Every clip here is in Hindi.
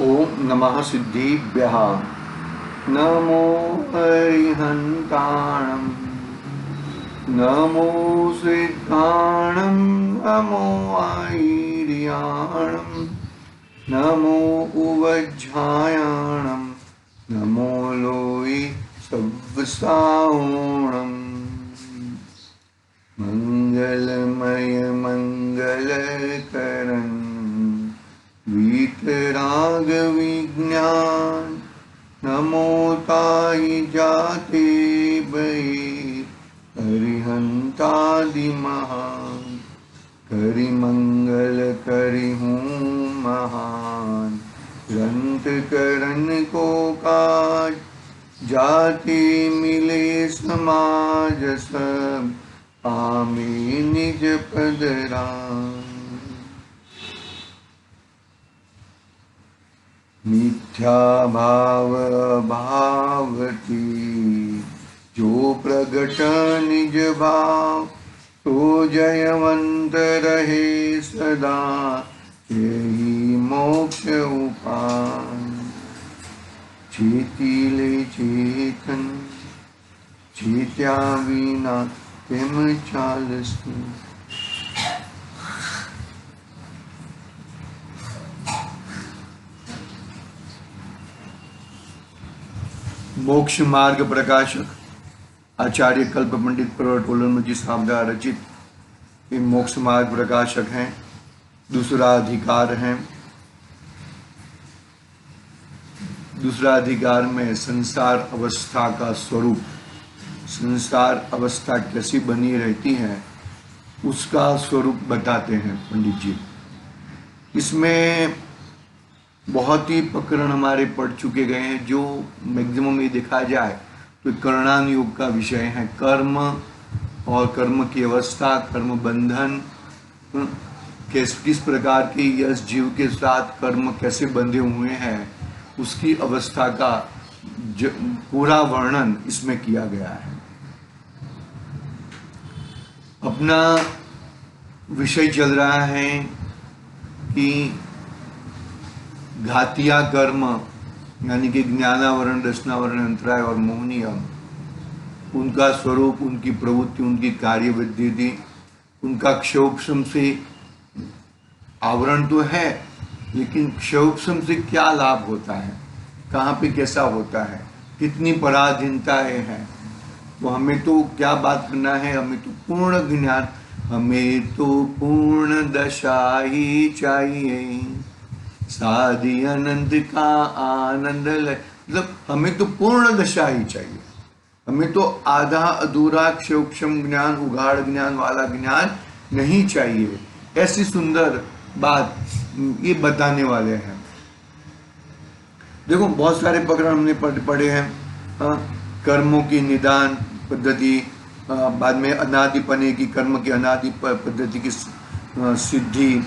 ओम नमः सिद्धिभ्यः। नमो अरिहन्ताणं, नमो सिद्धाणं, नमो ऐर्याणं, नमो उवज्झायाणं, नमो लोई सव्साओणं। मंगलमय मंगलकरं वीतराग विज्ञान, नमो ताई जाते बही अरिहंतादि महान। करि मंगल करि हूँ महान, ग्रंथ करन को काज, जाति मिले समाज सब, आमी निज पद राम। मिथ्या भाव भावती, जो प्रगट निज भाव, तो जयवंत रहे सदा, यही मोक्ष उपाय। चेतिले चेतन, चेत्या विना तेम चालसु। मोक्ष मार्ग प्रकाशक आचार्य कल्प पंडित प्रवटोलन जी साहब द्वारा रचित ये मोक्ष मार्ग प्रकाशक हैं। दूसरा अधिकार है। दूसरा अधिकार में संसार अवस्था का स्वरूप, संसार अवस्था कैसी बनी रहती है उसका स्वरूप बताते हैं पंडित जी। इसमें बहुत ही प्रकरण हमारे पढ़ चुके गए हैं। जो मैक्सिमम ये देखा जाए तो कर्णान योग का विषय है। कर्म और कर्म की अवस्था, कर्म बंधन, किस प्रकार के यश जीव के साथ कर्म कैसे बंधे हुए हैं उसकी अवस्था का पूरा वर्णन इसमें किया गया है। अपना विषय चल रहा है कि घातिया कर्म यानी कि ज्ञानावरण, रसनावरण, अंतराय और मोहनियम, उनका स्वरूप, उनकी प्रवृत्ति, उनकी कार्यविधि, उनका क्षयोपशम से आवरण तो है, लेकिन क्षयोपशम से क्या लाभ होता है, कहाँ पे कैसा होता है, कितनी पराधीनताएं हैं। तो हमें तो क्या बात करना है, हमें तो पूर्ण ज्ञान, हमें तो पूर्ण दशा ही चाहिए, साधी अनंत का आनंद ले। मतलब हमें तो पूर्ण दशा ही चाहिए। हमें तो आधा अधूरा क्षयोक्षम ज्ञान, उगाड़ ज्ञान वाला ज्ञान नहीं चाहिए। ऐसी सुंदर बात ये बताने वाले हैं। देखो बहुत सारे प्रकरण हमने पढ़े हैं। कर्मों की निदान पद्धति, बाद में अनादिपने की, कर्म की अनादि पद्धति की सिद्धि,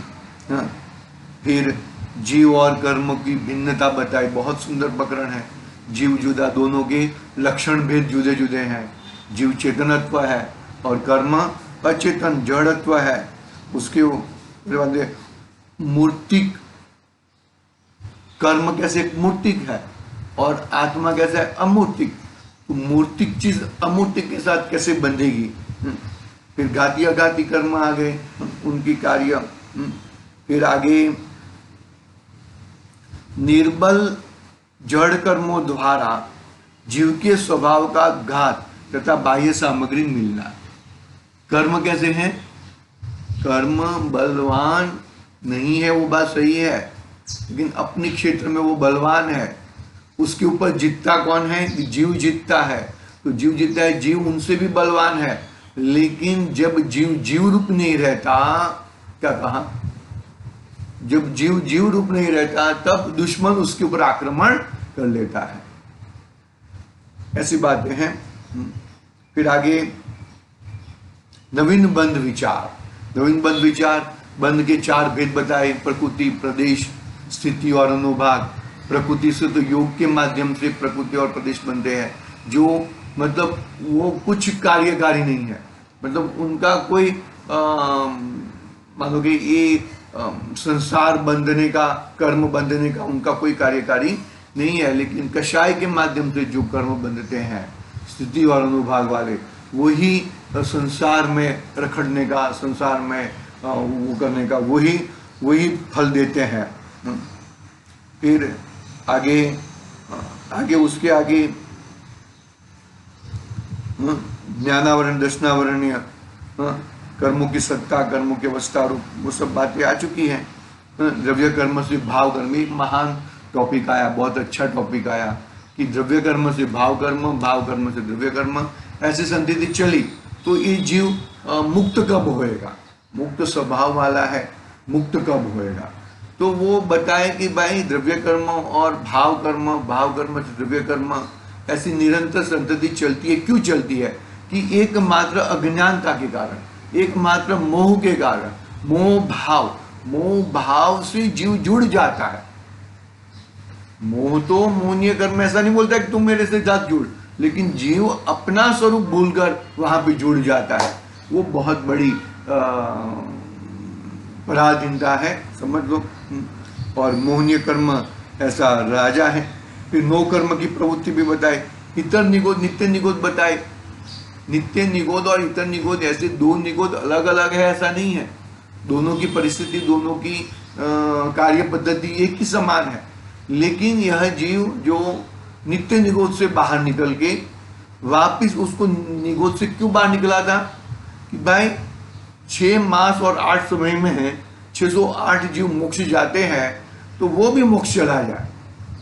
फिर जीव और कर्म की भिन्नता बताई। बहुत सुंदर प्रकरण है। जीव जुदा, दोनों के लक्षण भेद जुदे जुदे हैं। जीव चेतनत्व है और कर्म अचेतन जड़त्व है। उसके बाद मूर्तिक, कर्म कैसे मूर्तिक है और आत्मा कैसे है अमूर्तिक। तो मूर्तिक चीज अमूर्तिक के साथ कैसे बंधेगी। फिर घाती अघाती कर्म आ गए, उनकी कार्य। फिर आगे निर्बल जड़ कर्मों द्वारा जीव के स्वभाव का घात तथा बाह्य सामग्री मिलना। कर्म कैसे हैं, कर्म बलवान नहीं है, वो बात सही है, लेकिन अपने क्षेत्र में वो बलवान है। उसके ऊपर जीतता कौन है, जीव जीतता है। तो जीव जीतता है, जीव उनसे भी बलवान है, लेकिन जब जीव जीव रूप नहीं रहता, क्या कहा, जब जीव जीव रूप नहीं रहता तब दुश्मन उसके ऊपर आक्रमण कर लेता है। ऐसी बातें हैं। फिर आगे नवीन बंध विचार। नवीन बंध विचार, बंध के चार भेद बताए, प्रकृति, प्रदेश, स्थिति और अनुभाग। प्रकृति से तो योग के माध्यम से प्रकृति और प्रदेश बनते हैं, जो मतलब वो कुछ कार्यकारी नहीं है, मतलब उनका कोई मानो कि ये संसार बंधने का, कर्म बंधने का उनका कोई कार्यकारी नहीं है। लेकिन कषाय के माध्यम से जो कर्म बंधते हैं स्थिति और अनुभाग वाले, वही संसार में रखड़ने का, संसार में वो करने का, वही फल देते हैं। फिर आगे उसके आगे ज्ञानावरण, दर्शनावरणीय, कर्मों की सत्ता, कर्मों की अवस्था रूप, वो सब बातें आ चुकी हैं। द्रव्य कर्म से भाव कर्म, एक महान टॉपिक आया, बहुत अच्छा टॉपिक आया कि द्रव्य कर्म से भाव कर्म, भाव कर्म से द्रव्य कर्म, ऐसी संस्थिति चली तो ये जीव मुक्त कब होएगा, मुक्त स्वभाव वाला है, मुक्त कब होएगा। तो वो बताए कि भाई द्रव्य कर्म और भाव कर्म से द्रव्य कर्म, ऐसी निरंतर संतति चलती है। क्यों चलती है? कि एकमात्र अज्ञानता के कारण, एकमात्र मोह के कारण, मोह भाव से जीव जुड़ जाता है। मोह तो मोहनीय कर्म ऐसा नहीं बोलता कि तुम मेरे से साथ जुड़, लेकिन जीव अपना स्वरूप भूलकर वहां पे जुड़ जाता है। वो बहुत बड़ी पराधीनता है, समझ लो। और मोहनीय कर्म ऐसा राजा है। फिर नो कर्म की प्रवृत्ति भी बताए, इतर निगोद, नित्य निगोद बताए। नित्य निगोद और इतर निगोद, ऐसे दो निगोद अलग अलग है ऐसा नहीं है। दोनों की परिस्थिति, दोनों की कार्य पद्धति एक ही समान है। लेकिन यह जीव जो नित्य निगोद से बाहर निकल के वापिस उसको निगोद से क्यों बाहर निकला था कि भाई 6 मास और 8 समय में है 608 जीव मोक्ष जाते हैं, तो वो भी मोक्ष चला जाए,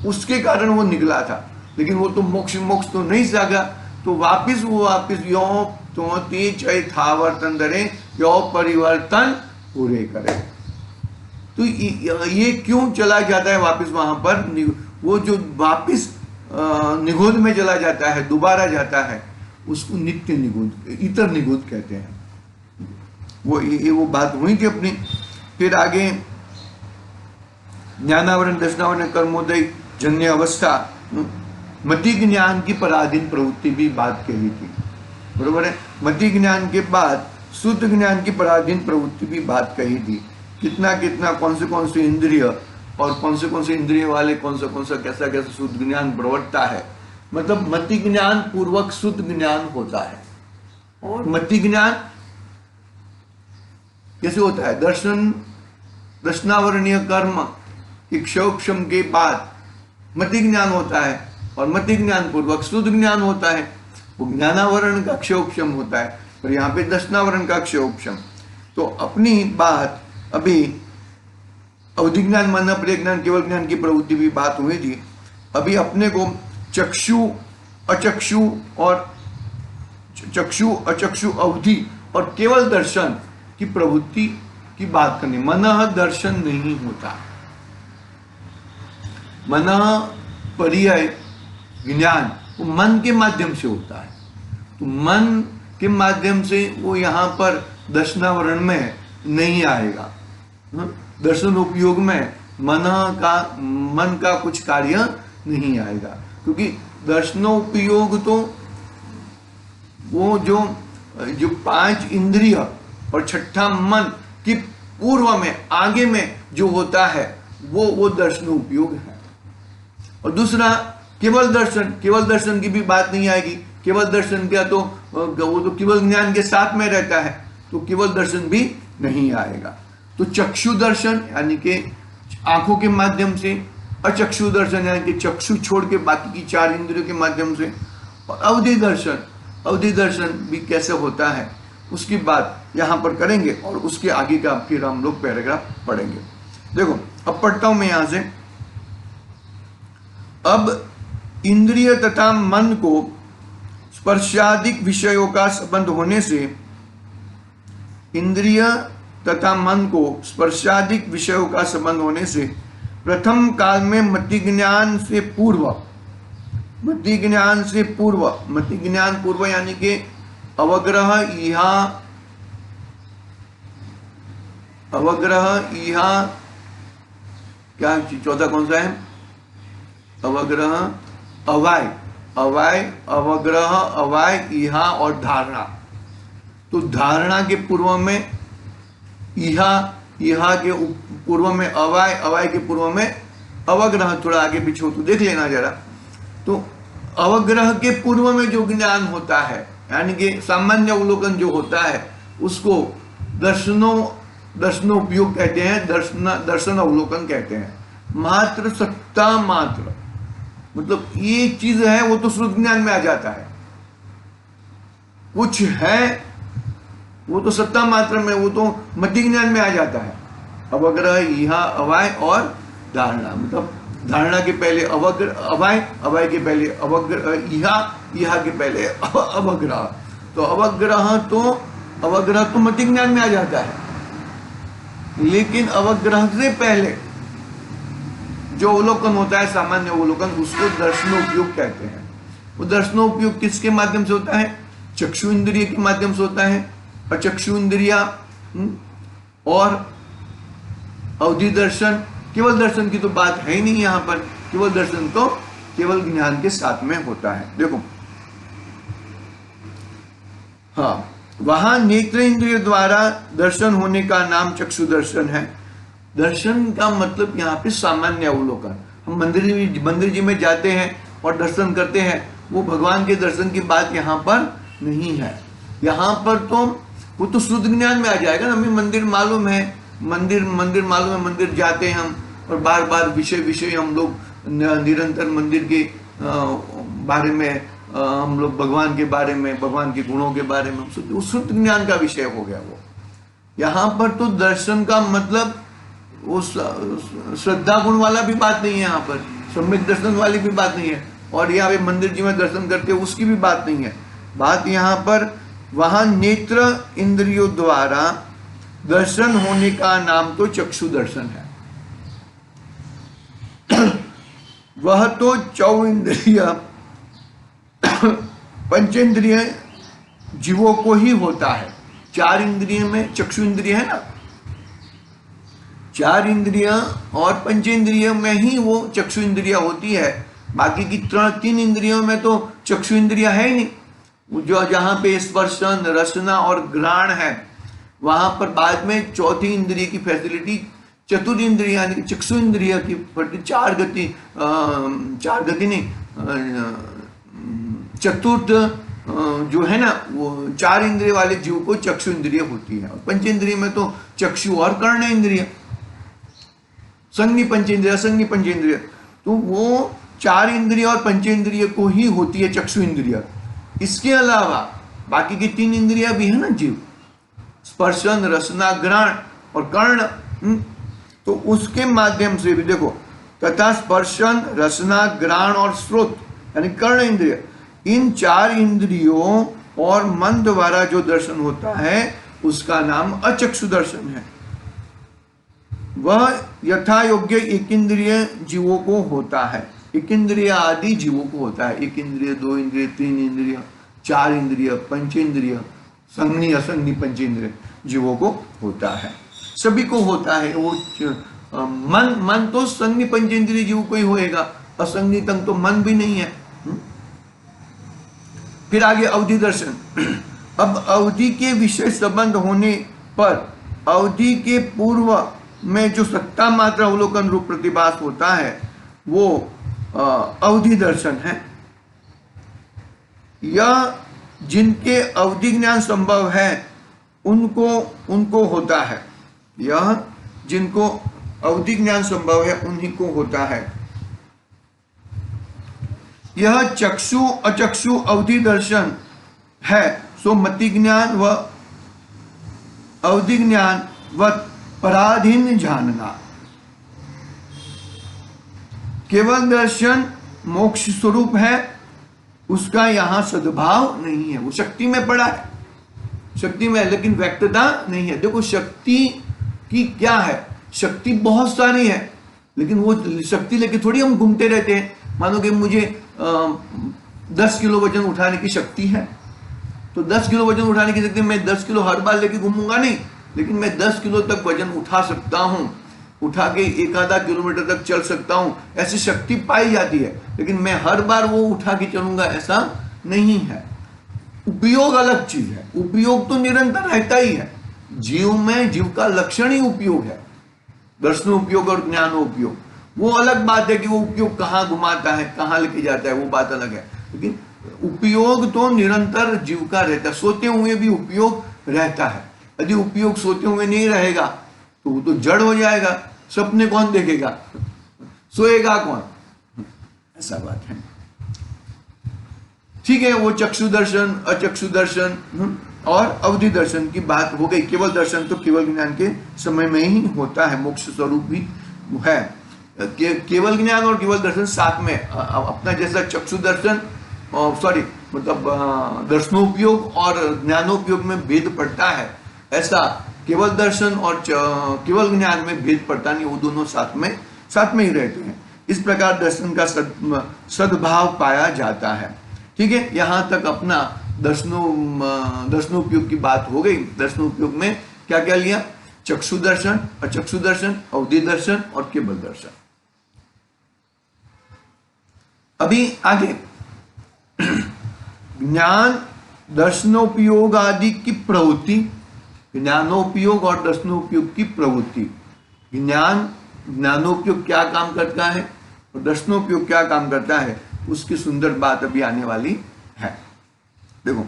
उसके कारण वो निकला था। लेकिन वो तो मोक्ष तो नहीं जागा, तो वापिस यो तो तेज थावर्तन दरे यो परिवर्तन पूरे करे। तो ये क्यों चला जाता है वापिस वहां पर? वो जो वापिस निगोद में चला जाता है, दोबारा जाता है, उसको नित्य निगोद, इतर निगोद कहते हैं। वो बात हुई थी अपनी। फिर आगे ज्ञानावरण, दर्शनावरण, कर्मोदय जन्य अवस्था, मति ज्ञान की पराधीन प्रवृत्ति भी बात कही थी, बरोबर है। मति ज्ञान के बाद शुद्ध ज्ञान की पराधीन प्रवृत्ति भी बात कही थी। कितना कौन से इंद्रिय और कौन से इंद्रिय वाले कौन सा कैसा शुद्ध ज्ञान प्रवर्तता है। मतलब मति ज्ञान पूर्वक शुद्ध ज्ञान होता है। और मति ज्ञान कैसे होता है? दर्शनावरणीय कर्म क्षोक्षम के बाद मति ज्ञान होता है, और मति ज्ञान पूर्वक शुद्ध ज्ञान होता है। वो ज्ञानावरण का क्षोक्षम होता है, और यहाँ पे दर्शनावरण का क्षोक्षम। तो अपनी बात अभी अवधि ज्ञान, मन, प्रिय ज्ञान, केवल ज्ञान की प्रवृत्ति भी बात हुई थी। अभी अपने को चक्षु अचक्षु अवधि और केवल दर्शन की प्रवृत्ति की बात करनी। मन दर्शन नहीं होता, मन पर्याय ज्ञान वो मन के माध्यम से होता है। तो मन के माध्यम से वो यहाँ पर दर्शनावरण में नहीं आएगा। दर्शन उपयोग में मन का कुछ कार्य नहीं आएगा, क्योंकि दर्शनोपयोग तो वो जो 5 इंद्रिय और छठा मन की पूर्व में, आगे में जो होता है वो दर्शनोपयोग है। और दूसरा केवल दर्शन की भी बात नहीं आएगी। केवल दर्शन क्या तो वो तो केवल ज्ञान के साथ में रहता है, तो केवल दर्शन भी नहीं आएगा। तो चक्षु दर्शन यानी कि आंखों के माध्यम से, अचक्षु दर्शन यानी कि चक्षु छोड़ के बाकी की 4 इंद्रियों के माध्यम से, और अवधि दर्शन भी कैसे होता है उसकी बात यहाँ पर करेंगे, और उसके आगे का फिर हम लोग पैराग्राफ पढ़ेंगे। देखो अब पढ़ता हूं मैं यहां से। अब इंद्रिय तथा मन को स्पर्शादिक विषयों का संबंध होने से, इंद्रिय तथा मन को स्पर्शादिक विषयों का संबंध होने से प्रथम काल में मति ज्ञान पूर्व यानी कि अवग्रह इहा क्या चौथा कौन सा है? अवग्रह, अवग्रह, अवाय, इहा और धारणा। तो धारणा के पूर्व में इहा यहाँ के पूर्व में अवाय, अवाय के पूर्व में अवग्रह, थोड़ा आगे पीछे हो तो देख लेना जरा। तो अवग्रह के पूर्व में जो ज्ञान होता है, यानी कि सामान्य अवलोकन जो होता है, उसको दर्शनोपयोग कहते हैं, दर्शन अवलोकन कहते हैं। मात्र सत्ता मात्र, मतलब ये चीज है वो तो श्रुत ज्ञान में आ जाता है। कुछ है वो तो सत्ता मात्र में, वो तो मति ज्ञान में आ जाता है। अवग्रह, यहाँ अवाय और धारणा, मतलब धारणा के पहले अवाय, अवाय के पहले अवग्रह, यहाँ के पहले अवग्रह। तो अवग्रह तो मति ज्ञान में आ जाता है, लेकिन अवग्रह से पहले जो अवलोकन होता है, सामान्य अवलोकन, उसको दर्शनोपयोग कहते हैं। वो दर्शनोपयोग किसके माध्यम से होता है? चक्षु इंद्रिय के माध्यम से होता है। और चक्षु इंद्रिया और अवधि दर्शन, केवल दर्शन की तो बात है ही नहीं यहाँ पर। केवल दर्शन तो केवल ज्ञान के साथ में होता है। देखो, हाँ, वहां नेत्र इंद्रिय द्वारा दर्शन होने का नाम चक्षु दर्शन है। दर्शन का मतलब यहाँ पे सामान्य अवलोकन। हम मंदिर जी में जाते हैं और दर्शन करते हैं, वो भगवान के दर्शन की बात यहाँ पर नहीं है। यहाँ पर तो वो तो शुद्ध ज्ञान में आ जाएगा ना। हमें मंदिर मालूम है, मंदिर मालूम है, मंदिर जाते हैं हम और बार बार विषय हम लोग निरंतर मंदिर के बारे में, हम लोग भगवान के बारे में, भगवान के गुणों के बारे में, शुद्ध ज्ञान का विषय हो गया वो। यहाँ पर तो दर्शन का मतलब वो श्रद्धा गुण वाला भी बात नहीं है, यहाँ पर सम्यक दर्शन वाली भी बात नहीं है, और यहाँ पे मंदिर जी में दर्शन करते उसकी भी बात नहीं है। बात यहाँ पर वहां नेत्र इंद्रियों द्वारा दर्शन होने का नाम तो चक्षु दर्शन है। वह तो चौ इंद्रिय पंचेंद्रिय जीवों को ही होता है। चार इंद्रिय में चक्षु इंद्रिय है ना, चार इंद्रिय और पंचेंद्रिय में ही वो चक्षु इंद्रिया होती है। बाकी की तीन इंद्रियों में तो चक्षु इंद्रिया है ही नहीं। जो जहां पे स्पर्शन, रसना और घ्राण है, वहां पर बाद में चौथी इंद्रिय की फैसिलिटी चतुर्थ इंद्रिय यानी कि चक्षु इंद्रिय की चार गति नहीं, चतुर्थ जो है ना, वो चार इंद्रिय वाले जीव को चक्षु इंद्रिय होती है। और पंचेंद्रिय में तो चक्षु और कर्ण इंद्रिय, संज्ञी पंचेंद्रिय, असंज्ञी पंचेंद्रिय, तो वो चार इंद्रिय और पंचेंद्रिय को ही होती है चक्षु इंद्रिय। इसके अलावा बाकी की तीन इंद्रियां भी है ना जीव, स्पर्शन, रसना, घ्राण और कर्ण, तो उसके माध्यम से भी देखो, तथा स्पर्शन, रसना, घ्राण और श्रोत यानी कर्ण इंद्रिय, इन चार इंद्रियों और मन द्वारा जो दर्शन होता है उसका नाम अचक्षु दर्शन है। वह यथा योग्य एक इंद्रिय जीवों को होता है। एक इंद्रिय आदि जीवों को होता है। एक इंद्रिय, दो इंद्रिय, तीन इंद्रिय, चार इंद्रिय, पंचेंद्रिय, संज्ञी असंज्ञी पंचेंद्रिय जीवों को होता है, सभी को होता है। वो मन तो संज्ञी पंचेंद्रिय जीव को ही होएगा, असंज्ञी तंग तो मन भी नहीं है। फिर आगे अवधि दर्शन। अब अवधि के विषय संबंध होने पर अवधि के पूर्व में जो सत्ता मात्र अवलोकन रूप प्रतिभास होता है वो अवधि दर्शन है। यह जिनके अवधि ज्ञान संभव है उनको होता है। यह जिनको अवधि ज्ञान संभव है उन्हीं को होता है। यह चक्षु अचक्षु अवधि दर्शन है, सो मति ज्ञान व अवधि ज्ञान व पराधीन जानना। केवल दर्शन मोक्ष स्वरूप है, उसका यहां सद्भाव नहीं है। वो शक्ति में पड़ा है, शक्ति में है, लेकिन व्यक्तता नहीं है। देखो शक्ति की क्या है, शक्ति बहुत सारी है, लेकिन वो शक्ति लेके थोड़ी हम घूमते रहते हैं। मानो कि मुझे 10 किलो वजन उठाने की शक्ति है, तो 10 किलो वजन उठाने की शक्ति, मैं 10 किलो हर बार लेके घूमूंगा नहीं, लेकिन मैं 10 किलो तक वजन उठा सकता हूं, उठा के 1-आधा किलोमीटर तक चल सकता हूं, ऐसी शक्ति पाई जाती है। लेकिन मैं हर बार वो उठा के चलूंगा ऐसा नहीं है। उपयोग अलग चीज है, उपयोग तो निरंतर रहता ही है। जीव में जीव का लक्षण ही उपयोग है। दर्शनोपयोग और ज्ञानोपयोग वो अलग बात है कि वो उपयोग कहाँ घुमाता है, कहाँ लेके जाता है, वो बात अलग है। लेकिन उपयोग तो निरंतर जीव का रहता है, सोते हुए भी उपयोग रहता है। यदि उपयोग सोते हुए नहीं रहेगा तो वो तो जड़ हो जाएगा, सपने कौन देखेगा, सोएगा कौन, ऐसा बात है। ठीक है, वो चक्षु दर्शन, अचक्षु दर्शन और अवधि दर्शन की बात हो गई। केवल दर्शन तो केवल ज्ञान के समय में ही होता है, मोक्ष स्वरूप भी है। केवल ज्ञान और केवल दर्शन साथ में, अपना जैसा चक्षु दर्शन सॉरी मतलब दर्शनोपयोग और ज्ञानोपयोग में भेद पड़ता है, ऐसा केवल दर्शन और केवल ज्ञान में भेद पड़ता नहीं, वो दोनों साथ में ही रहते हैं। इस प्रकार दर्शन का सद्भाव पाया जाता है। ठीक है, यहाँ तक अपना दर्शनोपयोग की बात हो गई। दर्शनोपयोग में क्या क्या लिया, चक्षु दर्शन, अचक्षु दर्शन, अवधि दर्शन और केवल दर्शन। अभी आगे ज्ञान दर्शनोपयोग आदि की प्रवृत्ति, ज्ञानोपयोग और दर्शनोपयोग की प्रवृत्ति। ज्ञानोपयोग क्या काम करता है और दर्शनोपयोग क्या काम करता है, उसकी सुंदर बात अभी आने वाली है। देखो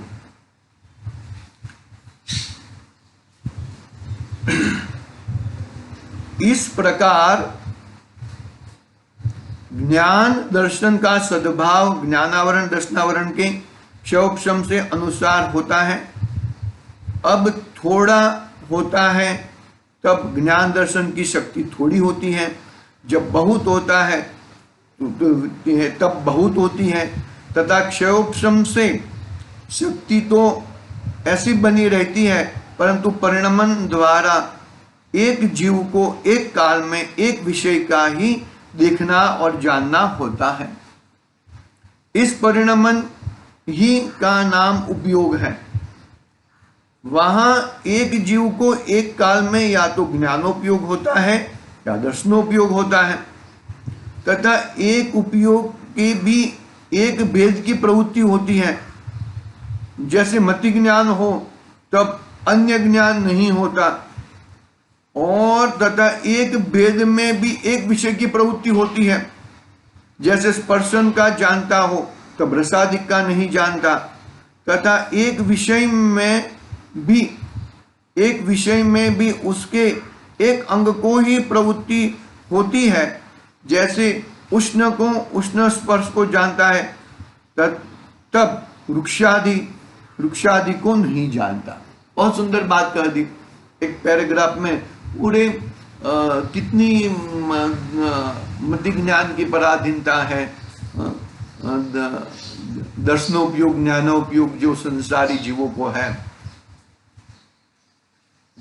इस प्रकार ज्ञान दर्शन का सद्भाव ज्ञानावरण दर्शनावरण के क्षयोपशम से अनुसार होता है। अब थोड़ा होता है तब ज्ञान दर्शन की शक्ति थोड़ी होती है, जब बहुत होता है तब बहुत होती है, तथा क्षयोपशम से शक्ति तो ऐसी बनी रहती है, परंतु परिणमन द्वारा एक जीव को एक काल में एक विषय का ही देखना और जानना होता है। इस परिणमन ही का नाम उपयोग है। वहां एक जीव को एक काल में या तो ज्ञानोपयोग होता है या दर्शनोपयोग होता है, तथा एक उपयोग के भी एक भेद की प्रवृत्ति होती है। जैसे मति ज्ञान हो तब अन्य ज्ञान नहीं होता, और तथा एक भेद में भी एक विषय की प्रवृत्ति होती है। जैसे स्पर्शन का जानता हो तब रसादिक का नहीं जानता, तथा एक विषय में भी उसके एक अंग को ही प्रवृत्ति होती है। जैसे उष्ण को उष्ण स्पर्श को जानता है तब वृक्षादि को नहीं जानता। बहुत सुंदर बात कह दी एक पैराग्राफ में। पूरे कितनी मति ज्ञान की पराधीनता है, दर्शनोपयोग ज्ञानोपयोग जो संसारी जीवों को है,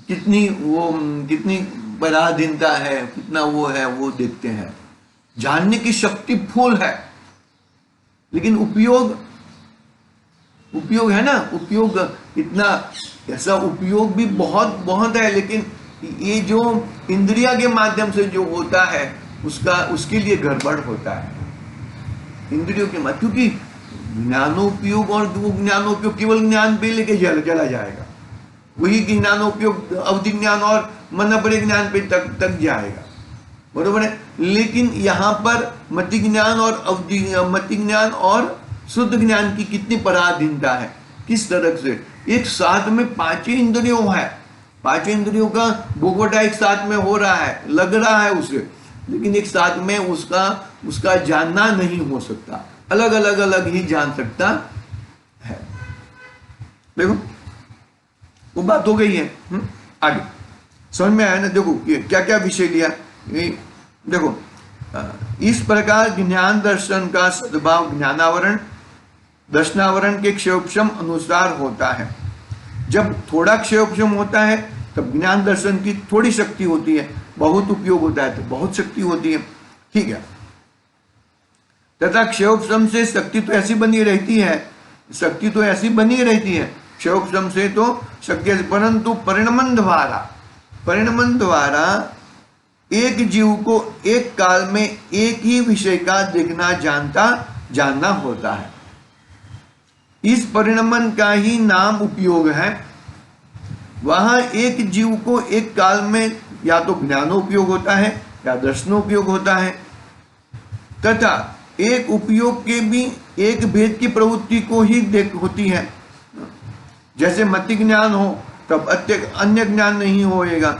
कितनी पराधीनता है, कितना वो है, वो देखते हैं। जानने की शक्ति फुल है, लेकिन उपयोग है ना, उपयोग इतना, ऐसा उपयोग भी बहुत है, लेकिन ये जो इंद्रिया के माध्यम से जो होता है उसके लिए गड़बड़ होता है इंद्रियों के माध्यम, क्योंकि ज्ञानोपयोग और ज्ञानोपयोग केवल ज्ञान पे लेके चला जाएगा, वही ज्ञानोपयोग अवधि ज्ञान और मन परिज्ञान पे तक जाएगा, बरोबर है। लेकिन यहाँ पर मति ज्ञान और शुद्ध ज्ञान की कितनी पराधीनता है, किस तरह से एक साथ में पांचों इंद्रियों है, पांचों इंद्रियों का भोगवटा एक साथ में हो रहा है, लग रहा है उसे, लेकिन एक साथ में उसका जानना नहीं हो सकता, अलग ही जान सकता है। देखो वो बात हो गई है। आगे समझ में आया ना। देखो क्या क्या विषय लिया, देखो इस प्रकार ज्ञान दर्शन का सद्भाव ज्ञानावरण दर्शनावरण के क्षयोपशम अनुसार होता है। जब थोड़ा क्षयोपशम होता है तब ज्ञान दर्शन की थोड़ी शक्ति होती है, बहुत उपयोग होता है तो बहुत शक्ति होती है, ठीक है। तथा क्षयोपशम से शक्ति तो ऐसी बनी रहती है, क्षयोपशम से तो शक्ति, परंतु परिणमन द्वारा एक जीव को एक काल में एक ही विषय का देखना जानना होता है। इस परिणमन का ही नाम उपयोग है। वहां एक जीव को एक काल में या तो ज्ञानोपयोग होता है या दर्शनोपयोग होता है, तथा एक उपयोग के भी एक भेद की प्रवृत्ति को ही देख होती है। जैसे मति ज्ञान हो तब अन्य ज्ञान नहीं होएगा,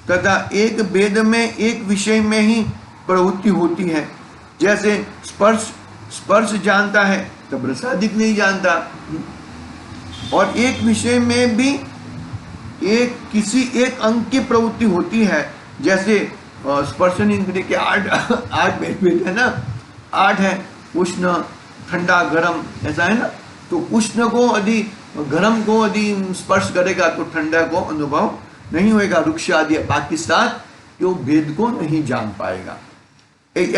तथा एक भेद में एक विषय में ही प्रवृत्ति होती है। जैसे स्पर्श जानता है तब रसादिक नहीं जानता, और एक विषय में भी किसी एक अंग की प्रवृत्ति होती है। जैसे स्पर्शन इंद्रिय के आठ भेद है ना, 8 है, उष्ण, ठंडा, गरम, ऐसा है ना। तो उष्ण को यदि गरम को यदि स्पर्श करेगा तो ठंडा को अनुभव नहीं होएगा, रुक्ष आदि बाकी 7 जो भेद को नहीं जान पाएगा। एक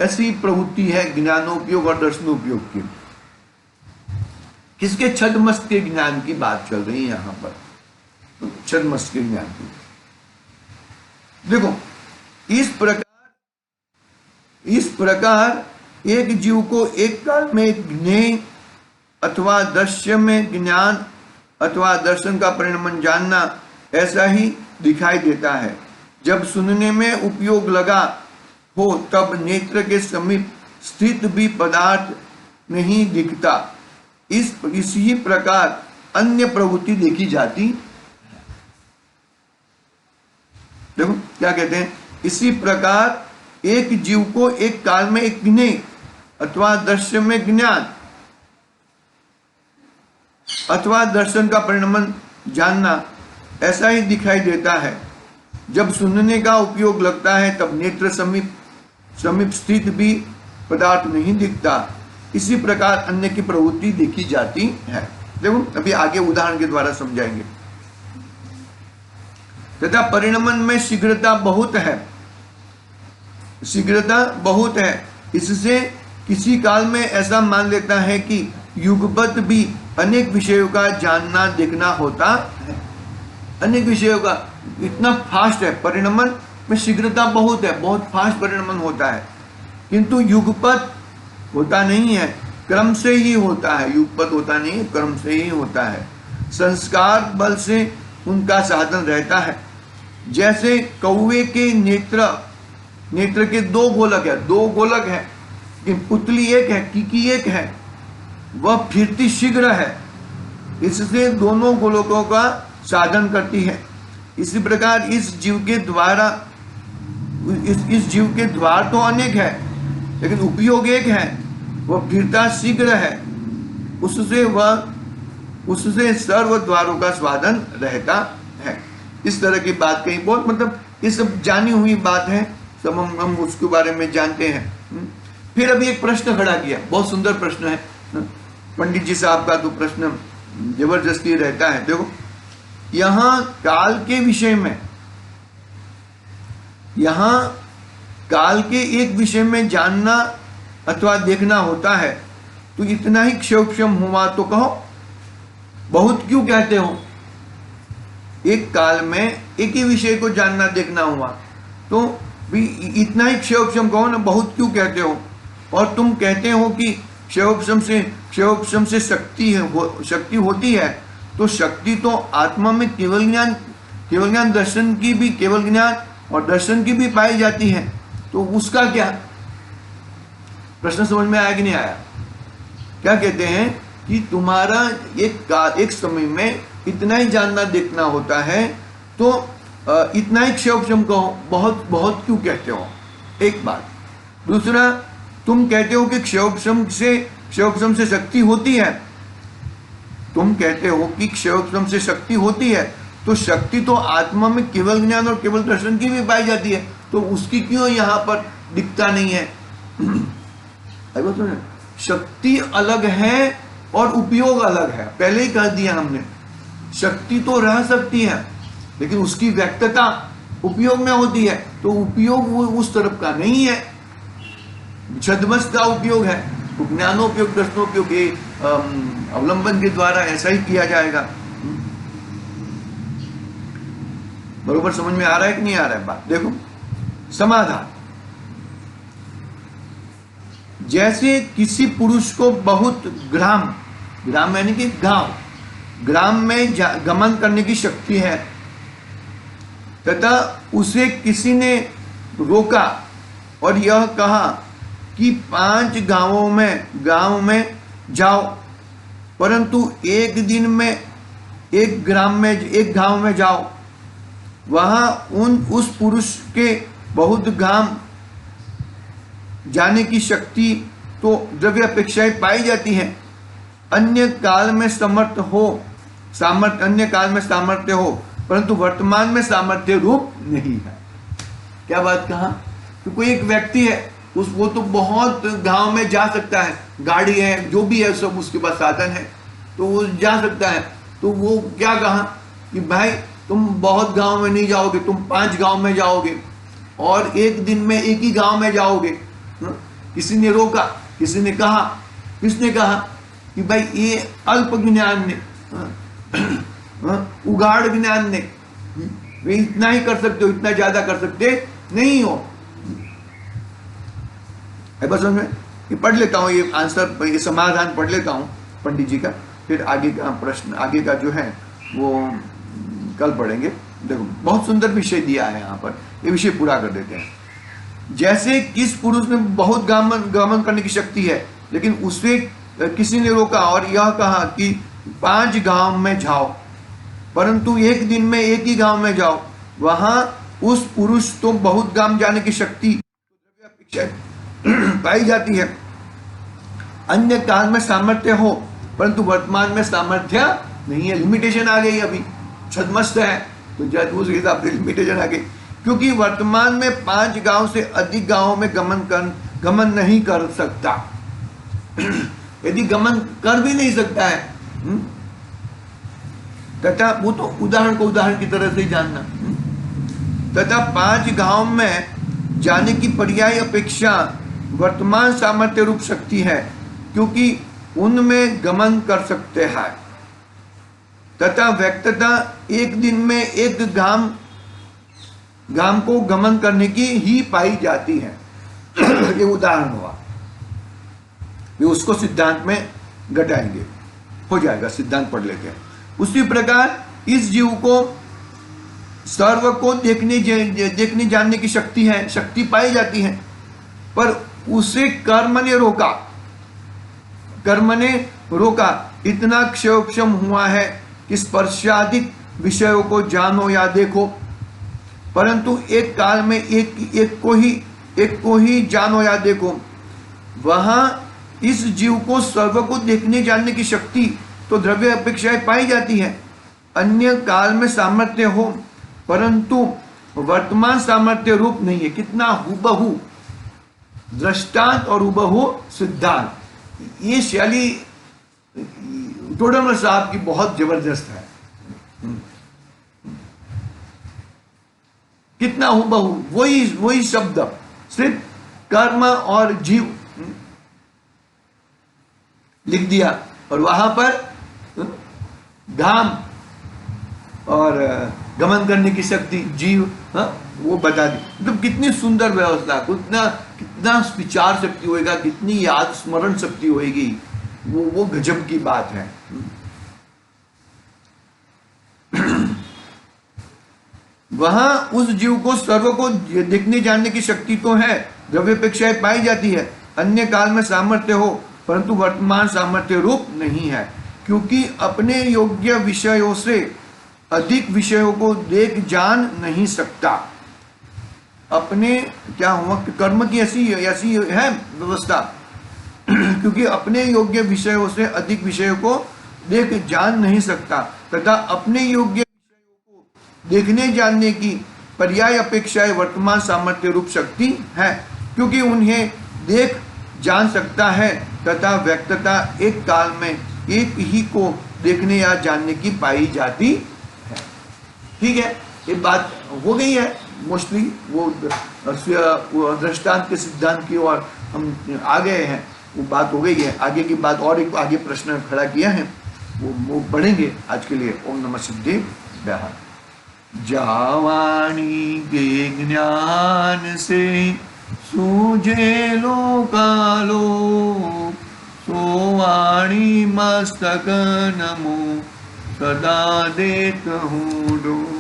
ऐसी प्रवृत्ति है ज्ञानोपयोग और दर्शनोपयोग की। किसके? छद्मस्त के ज्ञान की बात चल रही है यहां पर, छद्मस्त के ज्ञान की। देखो, इस प्रकार एक जीव को एक काल में ज्ञेय अथवा दृश्य में ज्ञान अथवा दर्शन का परिणाम जानना ऐसा ही दिखाई देता है। जब सुनने में उपयोग लगा हो तब नेत्र के समीप स्थित भी पदार्थ नहीं दिखता। इसी प्रकार अन्य प्रवृत्ति देखी जाती। देखो क्या कहते हैं, इसी प्रकार एक जीव को एक काल में एक ज्ञेय अथवा दृश्य में ज्ञान अथवा दर्शन का परिणाम जानना ऐसा ही दिखाई देता है। जब सुनने का उपयोग लगता है तब नेत्र समीप स्थित भी पदार्थ नहीं दिखता। इसी प्रकार अन्य की प्रवृत्ति देखी जाती है। देखो अभी आगे उदाहरण के द्वारा समझाएंगे। तथा परिणमन में शीघ्रता बहुत है, इससे किसी काल में ऐसा मान लेता है कि युगपत भी अनेक विषयों का जानना देखना होता है। अनेक विषयों का इतना फास्ट है, परिणमन में शीघ्रता बहुत है, बहुत फास्ट परिणमन होता है, किंतु युगपत होता नहीं है, क्रम से ही होता है। युगपत होता नहीं, क्रम से ही होता है। संस्कार बल से उनका साधन रहता है। जैसे कौवे के नेत्र के 2 गोलक है, पुतली एक है, कीकी एक है, वह फिरती शीघ्र है, इससे दोनों गोलकों का साधन करती है। इसी प्रकार इस जीव के द्वार तो अनेक है, लेकिन उपयोग एक है, वह फिरता शीघ्र है, उससे सर्व द्वारों का स्वाधन रहता है। इस तरह की बात कही, बहुत मतलब ये सब जानी हुई बात है, सब हम उसके बारे में जानते हैं। फिर अभी एक प्रश्न खड़ा किया, बहुत सुंदर प्रश्न है पंडित जी साहब का, तो प्रश्न जबरदस्ती रहता है। देखो यहां काल के विषय में, यहां काल के एक विषय में जानना अथवा देखना होता है, तो इतना ही क्षोक्षम हुआ तो कहो, बहुत क्यों कहते हो? एक काल में एक ही विषय को जानना देखना हुआ तो भी इतना ही क्षयोक्षम कहो ना, बहुत क्यों कहते हो? और तुम कहते हो कि क्षयोक्षम से शक्ति होती है, तो शक्ति तो आत्मा में केवल ज्ञान दर्शन की भी, केवल ज्ञान और दर्शन की भी पाई जाती है, तो उसका क्या? प्रश्न समझ में आया कि नहीं आया? क्या कहते हैं कि तुम्हारा एक समय में इतना ही जानना देखना होता है, तो इतना ही क्षयोक्षम कहो, बहुत क्यों कहते हो? एक बात। दूसरा, तुम कहते हो कि क्षयोक्षम से शक्ति होती है, तुम कहते हो कि क्षयोक्षम से शक्ति होती है, तो शक्ति तो आत्मा में केवल ज्ञान और केवल दर्शन की भी पाई जाती है, तो उसकी क्यों यहाँ पर दिखता नहीं है? शक्ति अलग है और उपयोग अलग है, पहले ही कह दिया हमने। शक्ति तो रह सकती है, लेकिन उसकी व्यक्तता उपयोग में होती है, तो उपयोग उस तरफ का नहीं है, छद्मस का उपयोग है। ज्ञानोपयोग दर्शनोपयोग अवलंबन के द्वारा ऐसा ही किया जाएगा। बरोबर समझ में आ रहा है कि नहीं आ रहा है बात? देखो समाधान, जैसे किसी पुरुष को बहुत ग्राम यानी कि गांव ग्राम में गमन करने की शक्ति है तथा उसे किसी ने रोका और यह कहा कि 5 गांव में जाओ, परंतु एक दिन में एक गांव में जाओ, वहां उस पुरुष के बहुत गांव जाने की शक्ति तो द्रव्य अपेक्षाएं पाई जाती हैं। अन्य काल में सामर्थ्य हो, परंतु वर्तमान में सामर्थ्य रूप नहीं है। क्या बात कहा? तो कोई एक व्यक्ति है, वो तो बहुत गांव में जा सकता है, गाड़ी है, जो भी है सब उसके पास साधन है, तो वो जा सकता है। तो वो क्या कहा कि भाई तुम बहुत गांव में नहीं जाओगे, तुम 5 गांव में जाओगे और एक दिन में एक ही गांव में जाओगे। किसी ने रोका, किसने कहा कि भाई ये अल्प ज्ञान ने, उगाड़ ज्ञान ने, वे इतना ही कर सकते हो, इतना ज्यादा कर सकते नहीं हो। बस में ये पढ़ लेता हूँ, ये आंसर, ये समाधान पढ़ लेता हूँ पंडित जी का, फिर आगे का प्रश्न, आगे का जो है वो कल पढ़ेंगे। देखो बहुत सुंदर विषय दिया है यहाँ पर, ये विषय पूरा कर देते हैं। जैसे किस पुरुष में बहुत गमन करने की शक्ति है, लेकिन उसे किसी ने रोका और यह कहा कि 5 गांव में जाओ, परंतु एक दिन में एक ही गांव में जाओ, वहां उस पुरुष तो बहुत गांव जाने की शक्ति पाई जाती है। अन्य काल में सामर्थ्य हो, परंतु वर्तमान में सामर्थ्य नहीं है। लिमिटेशन आ गई, अभी छदमस्त है तो उस हिसाब से लिमिटेशन आ गई, क्योंकि वर्तमान में 5 गांव से अधिक गांवों में गमन नहीं कर सकता। यदि गमन कर भी नहीं सकता है, तथा वो तो उदाहरण को उदाहरण की तरह से ही जानना, तथा 5 गांव में जाने की पर्याय अपेक्षा वर्तमान सामर्थ्य रूप शक्ति है, क्योंकि उनमें गमन कर सकते हैं, तथा व्यक्तता एक दिन में एक गांव को गमन करने की ही पाई जाती है। ये उदाहरण हुआ, ये उसको सिद्धांत में घटाएंगे, हो जाएगा, सिद्धांत पढ़ लेते हैं। उसी प्रकार इस जीव को सर्व को देखने जानने की शक्ति पाई जाती है, पर उसे कर्म ने रोका, इतना क्षम हुआ है कि स्पर्शादिक विषयों को जानो या देखो, परंतु एक काल में एक को ही जानो या देखो। वहां इस जीव को सर्व को देखने जानने की शक्ति तो द्रव्य अपेक्षाएं पाई जाती है। अन्य काल में सामर्थ्य हो, परंतु वर्तमान सामर्थ्य रूप नहीं है। कितना हुबहू दृष्टांत और हुबहू सिद्धांत, ये शैली टोडरमल साहब की बहुत जबरदस्त है। कितना हुबहू वही शब्द, सिर्फ कर्म और जीव लिख दिया और वहां पर धाम और गमन करने की शक्ति जीव वो बता दी। मतलब कितनी सुंदर व्यवस्था, कितना विचार शक्ति होएगा, कितनी याद स्मरण शक्ति होएगी, वो गजब की बात है। वहां उस जीव को सर्व को देखने जानने की शक्ति तो है, द्रव्यपेक्षाएं पाई जाती है। अन्य काल में सामर्थ्य हो, परंतु वर्तमान सामर्थ्य रूप नहीं है, क्योंकि अपने योग्य विषयों से अधिक विषयों को देख जान नहीं सकता। अपने क्या हुआ, कर्म की ऐसी है व्यवस्था, क्योंकि अपने योग्य विषयों से अधिक विषयों को देख जान नहीं सकता, तथा अपने योग्य विषयों को देखने जानने की पर्याय अपेक्षाएं वर्तमान सामर्थ्य रूप शक्ति है, क्योंकि उन्हें देख जान सकता है, तथा व्यक्तता एक काल में एक ही को देखने या जानने की पाई जाती है। ठीक है, ये बात हो गई है मोस्टली, वो दृष्टांत के सिद्धांत की ओर हम आ गए हैं, वो बात हो गई है। आगे की बात और एक आगे प्रश्न खड़ा किया है, वो पढ़ेंगे आज के लिए। ओम नमः सिद्धिभ्यः। जावाणी के ज्ञान से सूझे लोकालो, सोवाणी मस्तक नमो सदा देत हूँ डोल।